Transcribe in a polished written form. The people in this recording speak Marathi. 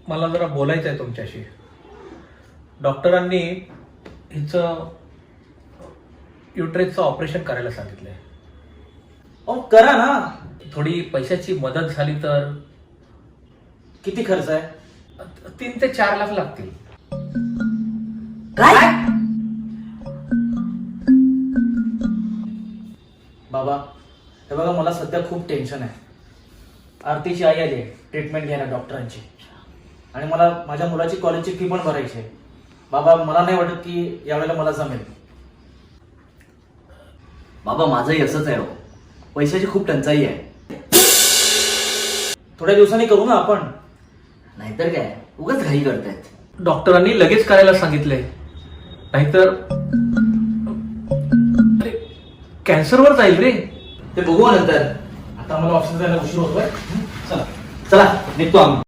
मला जरा बोलायचं आहे तुमच्याशी. डॉक्टरांनी हिचं युट्रेसचं ऑपरेशन करायला सांगितलंय. अहो करा ना. थोडी पैशाची मदत झाली तर. किती खर्च आहे? 3 ते 4 लाख लागतील. काय? बाबा हे बघा, मला सध्या खूप टेन्शन आहे. आरतीची आई आली आहे ट्रीटमेंट घ्यायला डॉक्टरांची, आणि मला माझ्या मुलाची कॉलेजची फी पण भरायची आहे. बाबा मला नाही वाटत की यावेळेला मला जमेल. बाबा माझंही असंच आहे हो, पैशाची खूप टंचाई आहे. थोड्या दिवसांनी करू ना आपण. नाहीतर काय उगाच घाई करतायत. डॉक्टरांनी लगेच करायला सांगितलंय, नाहीतर कॅन्सरवर जाईल रे. ते बघू नंतर. आता मला ऑफिसला जायला उशीर होतोय. चला चला निघतो आम्ही.